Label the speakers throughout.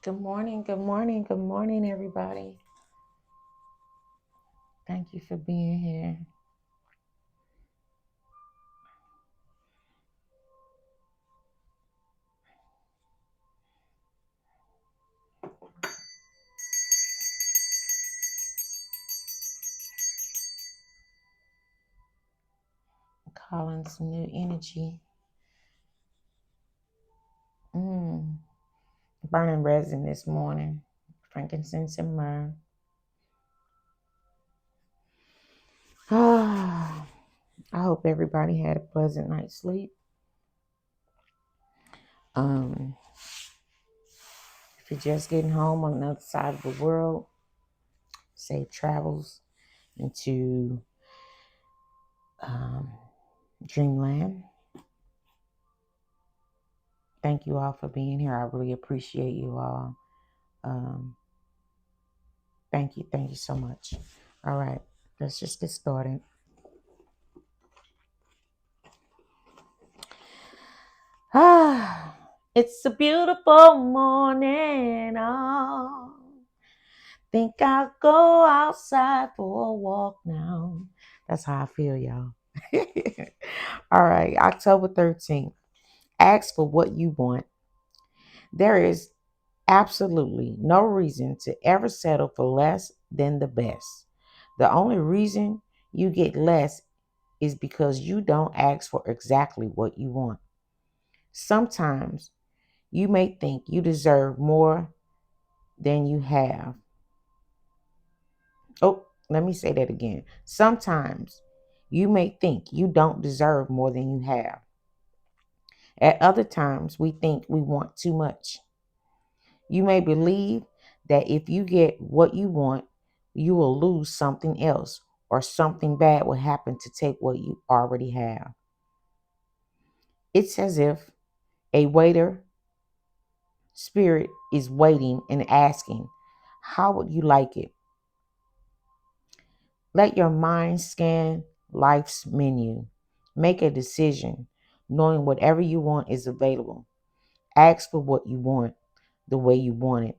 Speaker 1: Good morning, good morning, good morning, everybody. Thank you for being here. Calling some new energy. Mm. Burning resin this morning, frankincense and myrrh. Ah, I hope everybody had a pleasant night's sleep. Um, if you're just getting home on the other side of the world, safe travels into um, dreamland. Thank you all for being here. I really appreciate you all. Um, thank you so much. All right, let's just get started. Ah, it's a beautiful morning. Oh, think I'll go outside for a walk now. That's how I feel, y'all. All right, October 13th. Ask for what you want. There is absolutely no reason to ever settle for less than the best. The only reason you get less is because you don't ask for exactly what you want. Sometimes you may think you deserve more than you have. Oh, let me say that again. Sometimes you may think you don't deserve more than you have. At other times, we think we want too much. You may believe that if you get what you want, you will lose something else or something bad will happen to take what you already have. It's as if a waiter spirit is waiting and asking, how would you like it? Let your mind scan life's menu. Make a decision, knowing whatever you want is available. Ask for what you want the way you want it.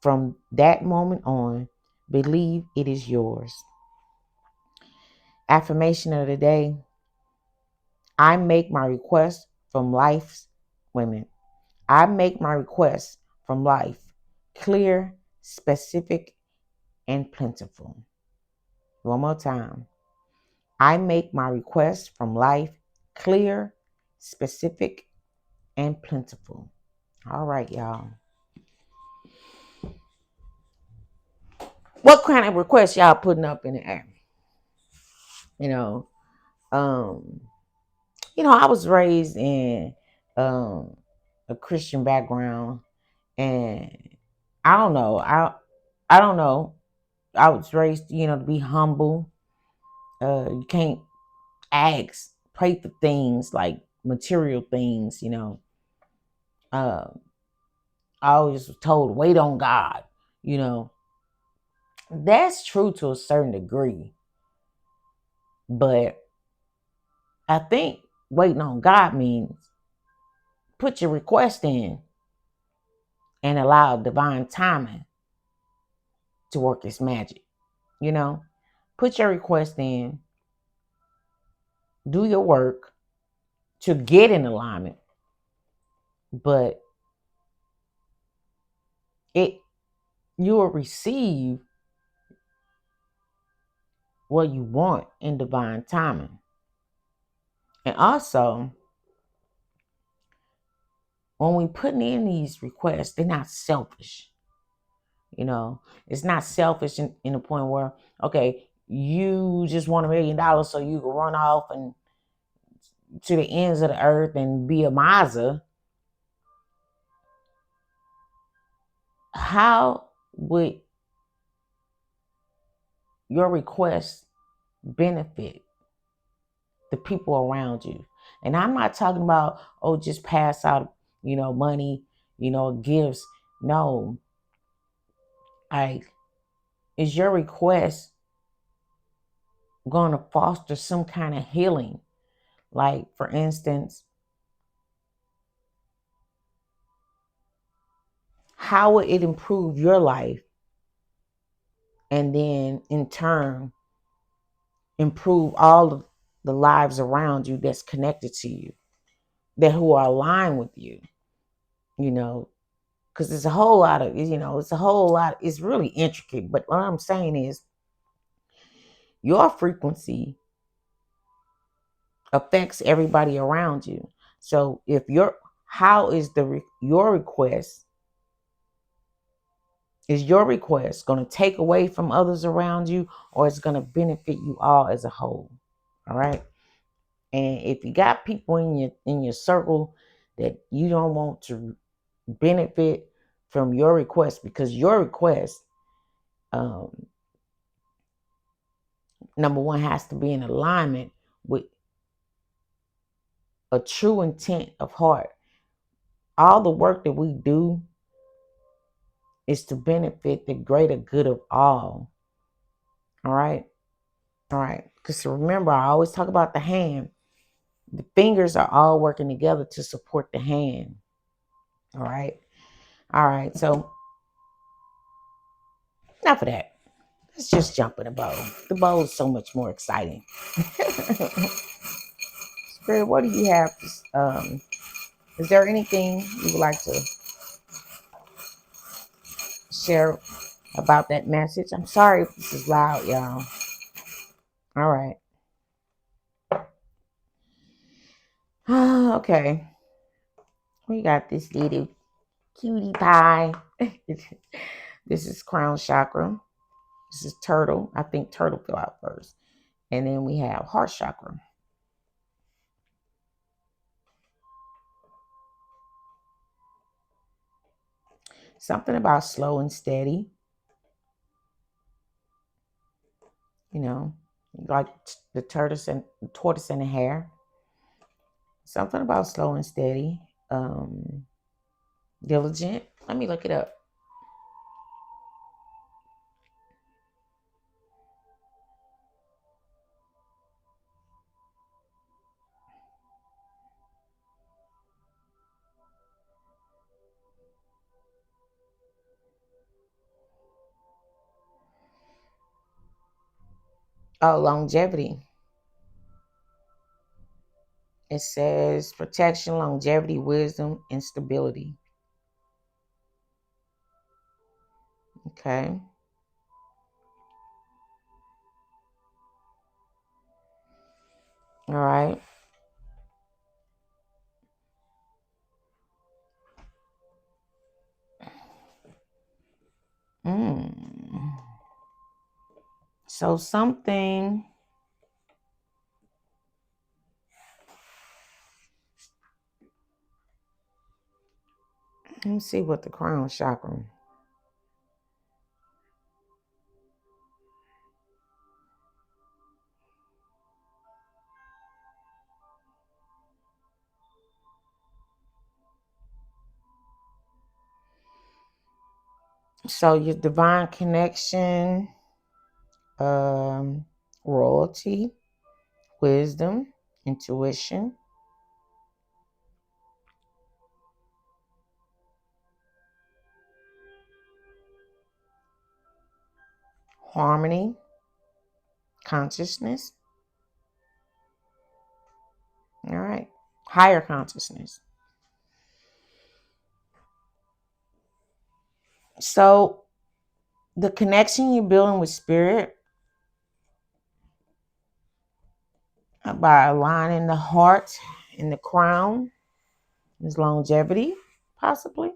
Speaker 1: From that moment on, believe it is yours. Affirmation of the day. I make my request from life's women. I make my request from life clear, specific, and plentiful. One more time. I make my request from life clear, specific, and plentiful. All right, y'all. What kind of requests y'all putting up in the air? You know, um, I was raised in a Christian background, and I don't know. I don't know. I was raised, to be humble. You can't ask, pray for things like material things. Uh, I always was told, wait on God. You know, that's true to a certain degree, but I think waiting on God means put your request in and allow divine timing to work its magic. You know, put your request in, do your work to get in alignment, but it you will receive what you want in divine timing. And also, when we putting in these requests, they're not selfish. It's not selfish in the point where, okay, you just want $1 million so you can run off and to the ends of the earth and be a miser. How would your request benefit the people around you? And I'm not talking about, oh, just pass out, money, gifts. No, like, is your request going to foster some kind of healing? Like, for instance, how would it improve your life? And then in turn, improve all of the lives around you that's connected to you, that who are aligned with you, you know, because it's a whole lot of, it's a whole lot, it's really intricate. But what I'm saying is your frequency affects everybody around you. So if how is your request, is your request going to take away from others around you, or it's going to benefit you all as a whole? All right. And if you got people in your circle that you don't want to benefit from your request, because your request, number one, has to be in alignment with a true intent of heart. All the work that we do is to benefit the greater good of all. All right. All right. Because remember, I always talk about the hand. The fingers are all working together to support the hand. All right. All right. So enough of that. Let's just jump in the bowl. The bowl is so much more exciting. Spirit, what do you have? Is there anything you would like to share about that message? I'm sorry if this is loud, y'all. All right. Okay. We got this little cutie pie. This is crown chakra. This is turtle. I think turtle fell out first. And then we have heart chakra. Something about slow and steady. Like the tortoise and the hare. Something about slow and steady. Diligent. Let me look it up. Oh, longevity. It says protection, longevity, wisdom, and stability. Okay. All right. So something. Let me see what the crown chakra. So your divine connection, royalty, wisdom, intuition, harmony, consciousness. All right. Higher consciousness. So the connection you're building with spirit by aligning the heart and the crown is longevity, possibly.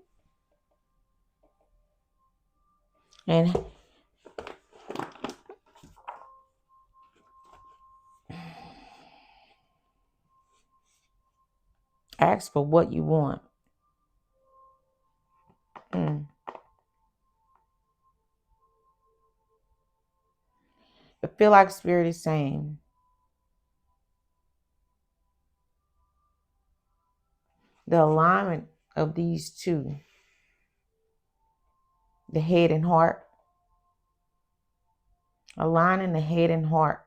Speaker 1: And ask for what you want. I feel like spirit is saying the alignment of these two, the head and heart, aligning the head and heart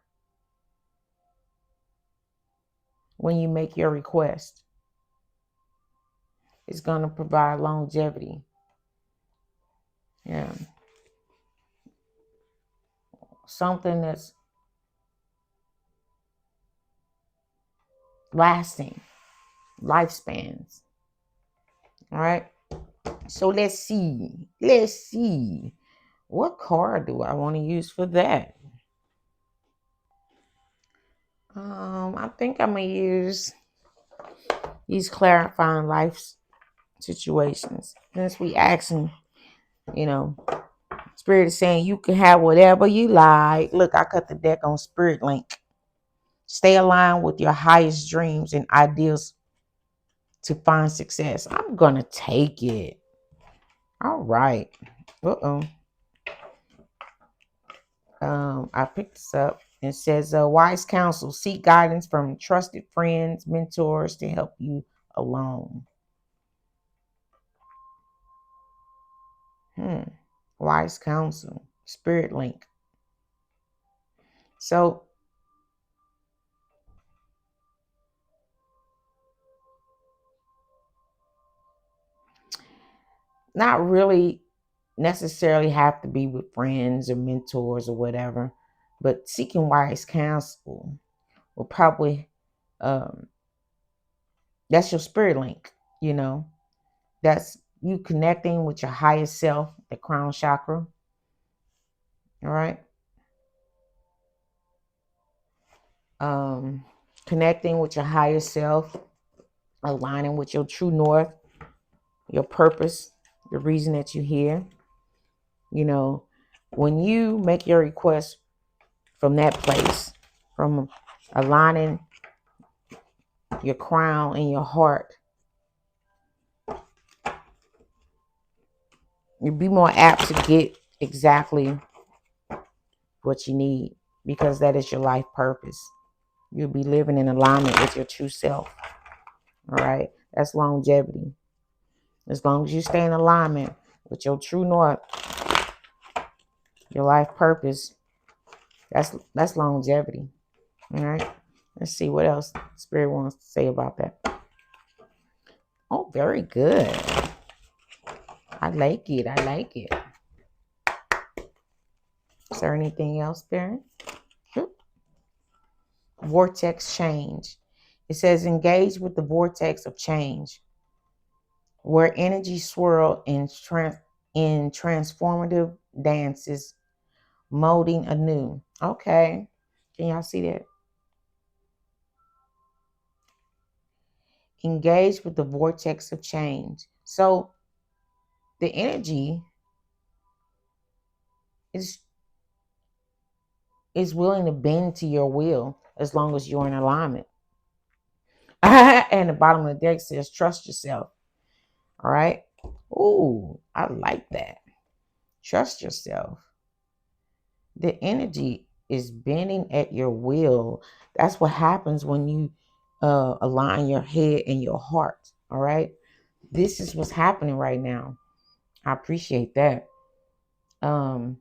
Speaker 1: when you make your request is going to provide longevity Yeah. Something that's lasting, lifespans. All right. So let's see. Let's see. What card do I want to use for that? I think I'm gonna use these clarifying life situations. Since we asking, you know, Spirit is saying you can have whatever you like. Look, I cut the deck on Spirit Link. Stay aligned with your highest dreams and ideals to find success. I'm gonna take it. All right. Uh-oh. I picked this up. It says, wise counsel, seek guidance from trusted friends, mentors to help you along. Wise counsel, Spirit Link. So, not really necessarily have to be with friends or mentors or whatever, but seeking wise counsel will probably, um, that's your Spirit Link, you know. That's you connecting with your highest self, the crown chakra. All right. Um, Connecting with your higher self, aligning with your true north, your purpose, the reason that you're here. You know, when you make your request from that place, from aligning your crown and your heart, you'll be more apt to get exactly what you need because that is your life purpose. You'll be living in alignment with your true self. All right. That's longevity. As long as you stay in alignment with your true north, your life purpose, that's longevity. All right. Let's see what else Spirit wants to say about that. Oh, very good. I like it. I like it. Is there anything else, Spirit? Vortex change. It says engage with the vortex of change, where energy swirl in transformative dances, molding anew. Okay. Can y'all see that? Engage with the vortex of change. So the energy is willing to bend to your will as long as you're in alignment. And the bottom of the deck says trust yourself. All right. Ooh, I like that. Trust yourself. The energy is bending at your will. That's what happens when you align your head and your heart. All right. This is what's happening right now. I appreciate that. Let's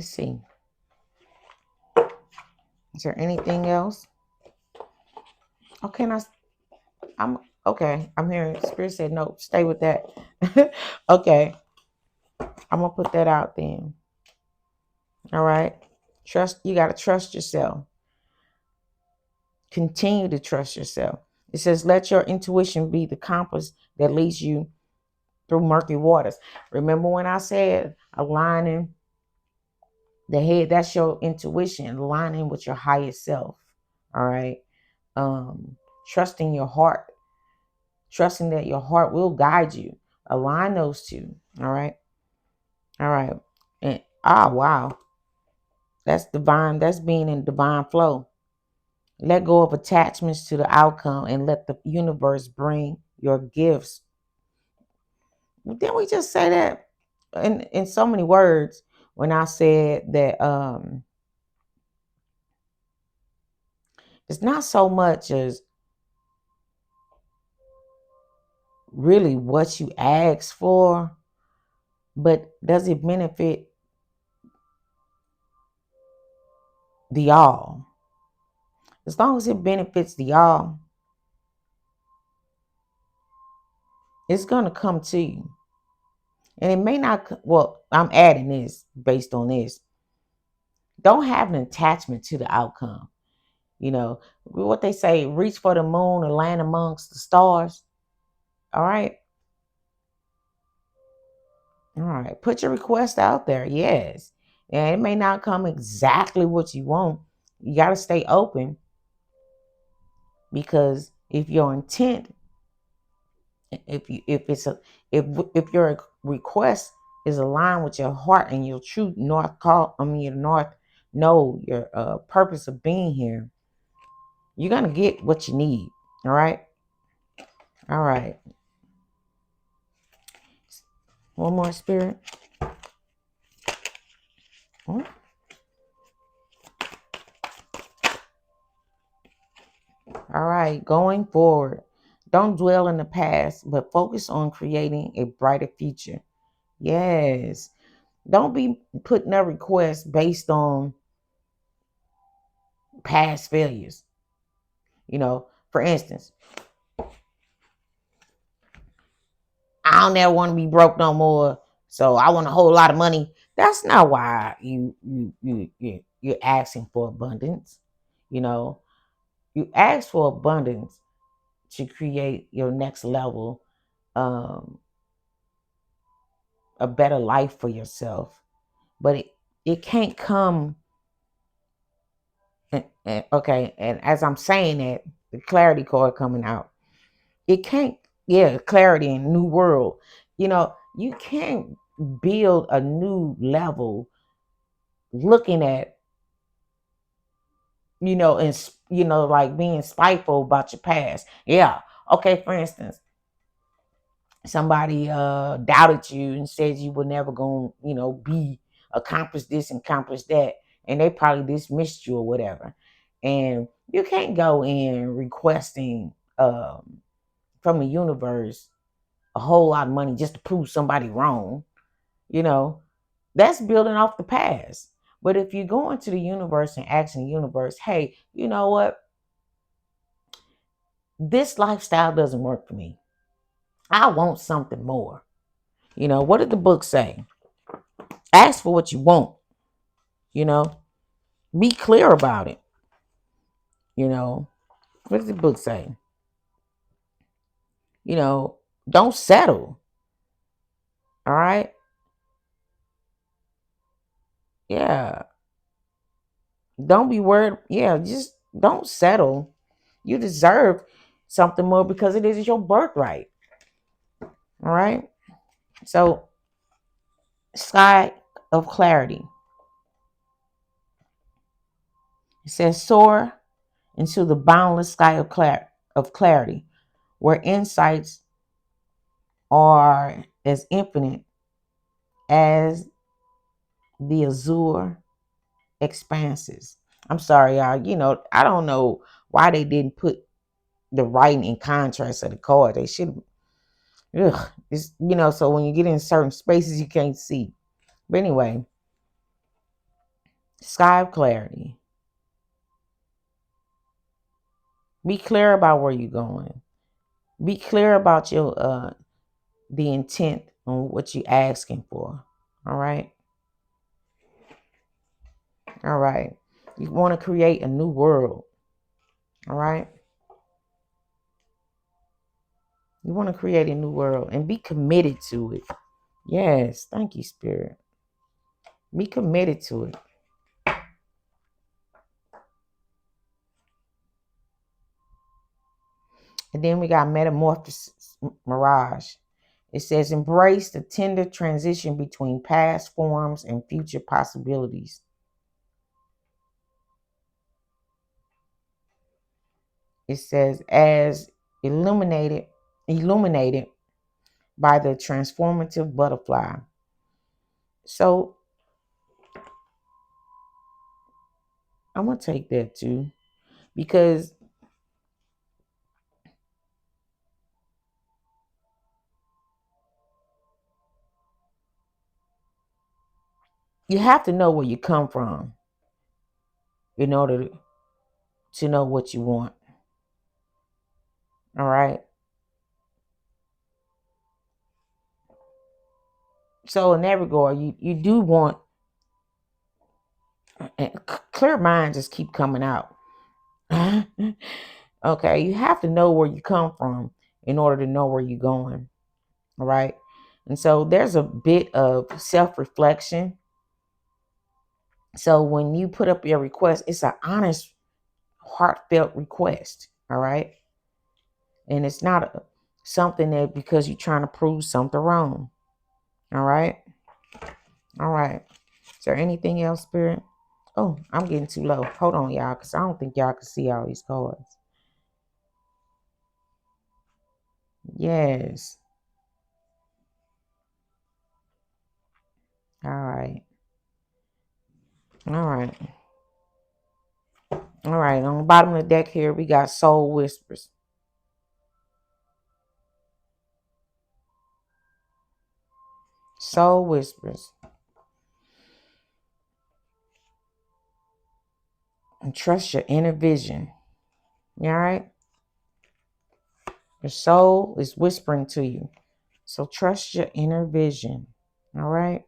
Speaker 1: see. Is there anything else? Okay, I'm okay. I'm hearing Spirit said no. Stay with that. Okay, I'm gonna put that out then. All right. Trust. You gotta trust yourself. Continue to trust yourself. It says, let your intuition be the compass that leads you through murky waters. Remember when I said aligning the head? That's your intuition, aligning with your highest self. All right. Trusting your heart, trusting that your heart will guide you. Align those two. All right. All right. And wow. That's divine. That's being in divine flow. Let go of attachments to the outcome and let the universe bring your gifts. Didn't we just say that in so many words when I said that it's not so much as really what you ask for, but does it benefit the all? As long as it benefits the all, it's going to come to you. And it may not, well, I'm adding this based on this. Don't have an attachment to the outcome. You know, what they say, reach for the moon and land amongst the stars. All right. All right. Put your request out there. Yes. And it may not come exactly what you want. You got to stay open, because if your intent, if it's a, if your request is aligned with your heart and your true north call, your north know your purpose of being here, you're gonna get what you need. All right. All right. One more, spirit. Hmm? All right. Going forward, don't dwell in the past, but focus on creating a brighter future. Yes. Don't be putting a request based on past failures. For instance, I don't ever want to be broke no more, so I want a whole lot of money. That's not why you're asking for abundance. You know, you ask for abundance to create your next level, um, a better life for yourself. But it can't come. Okay, and as I'm saying that, the clarity card coming out. It can't, yeah, clarity and new world. You can't build a new level looking at, and like being spiteful about your past. Yeah. Okay, for instance, somebody doubted you and said you were never gonna, be accomplish this and accomplish that, and they probably dismissed you or whatever. And you can't go in requesting from the universe a whole lot of money just to prove somebody wrong. You know, that's building off the past. But if you go into the universe and ask the universe, hey, you know what? This lifestyle doesn't work for me. I want something more. What did the book say? Ask for what you want. You know, be clear about it. You know, what does the book say? Don't settle. All right. Yeah. Don't be worried. Yeah. Just don't settle. You deserve something more because it is your birthright. All right. So, sky of clarity. It says, soar into the boundless sky of clarity, where insights are as infinite as the azure expanses. I'm sorry, y'all. I don't know why they didn't put the writing in contrast of the card. They should. Ugh, so when you get in certain spaces, you can't see. But anyway, sky of clarity. Be clear about where you're going. Be clear about your the intent on what you're asking for. All right. All right. You want to create a new world. All right. You want to create a new world and be committed to it. Yes. Thank you, Spirit. Be committed to it. And then we got Metamorphosis Mirage. It says, embrace the tender transition between past forms and future possibilities. It says, as illuminated by the transformative butterfly. So I'm going to take that too, because you have to know where you come from in order to know what you want. All right. So in that regard, you do want clear minds just keep coming out. Okay, you have to know where you come from in order to know where you're going. All right. And so there's a bit of self-reflection. So when you put up your request, it's an honest, heartfelt request. All right. And it's not something that because you're trying to prove something wrong. All right. All right. Is there anything else, Spirit? Oh, I'm getting too low. Hold on, y'all, because I don't think y'all can see all these cards. Yes. All right. All right. All right. On the bottom of the deck here, we got Soul Whispers. Soul Whispers. And trust your inner vision. All right. Your soul is whispering to you. So trust your inner vision. All right.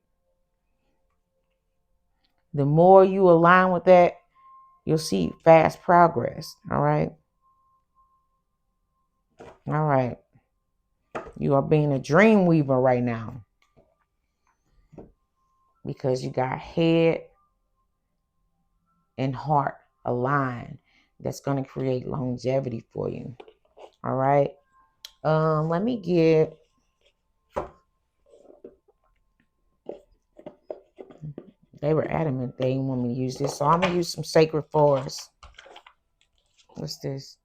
Speaker 1: The more you align with that, you'll see fast progress. All right. All right. You are being a dream weaver right now because you got head and heart aligned. That's going to create longevity for you. All right. Let me get they were adamant they didn't want me to use this, so I'm gonna use some Sacred Forest. What's this?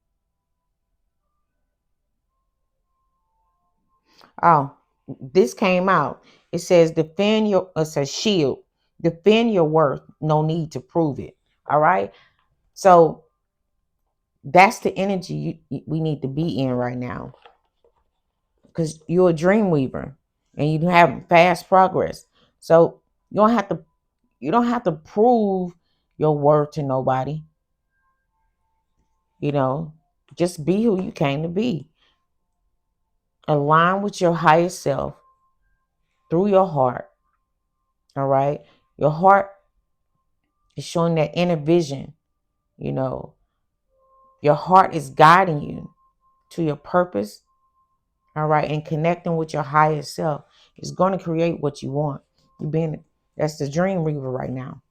Speaker 1: Oh, this came out. It says defend your, it says shield, defend your worth, no need to prove it. All right. So that's the energy we need to be in right now, because you're a dream weaver and you have fast progress. So you don't have to prove your worth to nobody. You know, just be who you came to be. Align with your highest self through your heart. All right. Your heart is showing that inner vision. You know, your heart is guiding you to your purpose. All right. And connecting with your highest self is going to create what you want. That's the dream weaver right now.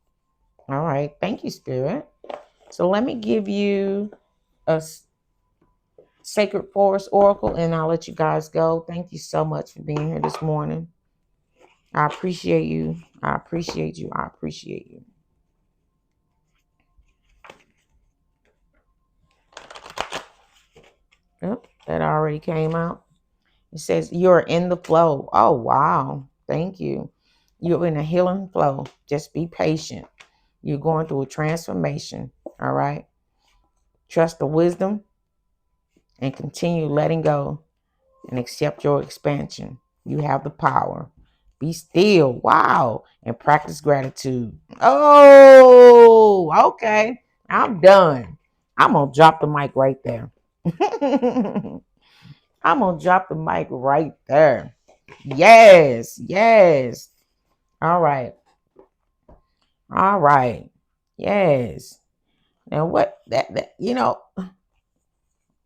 Speaker 1: All right. Thank you, Spirit. So let me give you a Sacred Forest Oracle and I'll let you guys go. Thank you so much for being here this morning. I appreciate you. I appreciate you. I appreciate you. Yep, that already came out. It says you're in the flow. Oh, wow. Thank you. You're in a healing flow. Just be patient. You're going through a transformation. All right. Trust the wisdom and continue letting go and accept your expansion. You have the power. Be still. Wow. And practice gratitude. Oh, okay. I'm done. I'm going to drop the mic right there. I'm going to drop the mic right there. Yes. Yes. All right. All right. Yes. Now what that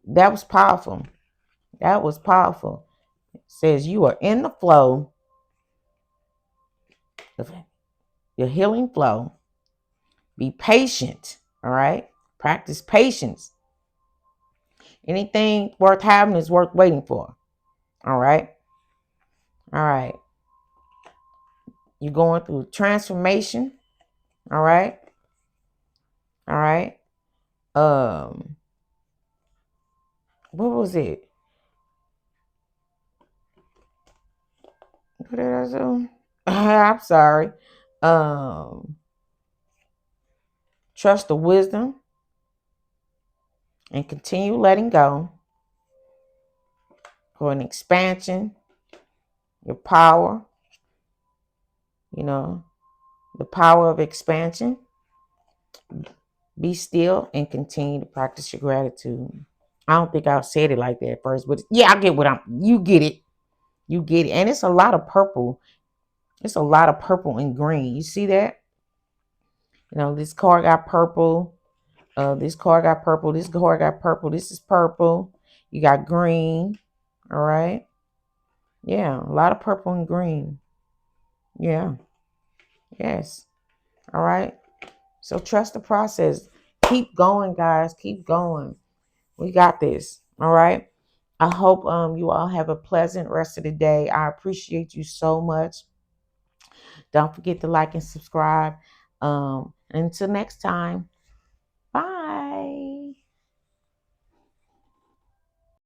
Speaker 1: that was powerful. That was powerful. It says you are in the flow of your healing flow. Be patient. All right. Practice patience. Anything worth having is worth waiting for. All right. All right. You're going through transformation. All right. All right. What was it? What did I do? I'm sorry. Trust the wisdom and continue letting go for an expansion, your power, the power of expansion. Be still and continue to practice your gratitude. I don't think I said it like that at first, but yeah, I get you get it. You get it. And it's a lot of purple It's a lot of purple and green. You see that? You know, this card got purple. This card got purple. This card got purple. This is purple. You got green. All right. Yeah, a lot of purple and green. Yeah. Yes. All right. So trust the process. Keep going, guys. Keep going. We got this. All right. I hope you all have a pleasant rest of the day. I appreciate you so much. Don't forget to like and subscribe. Until next time.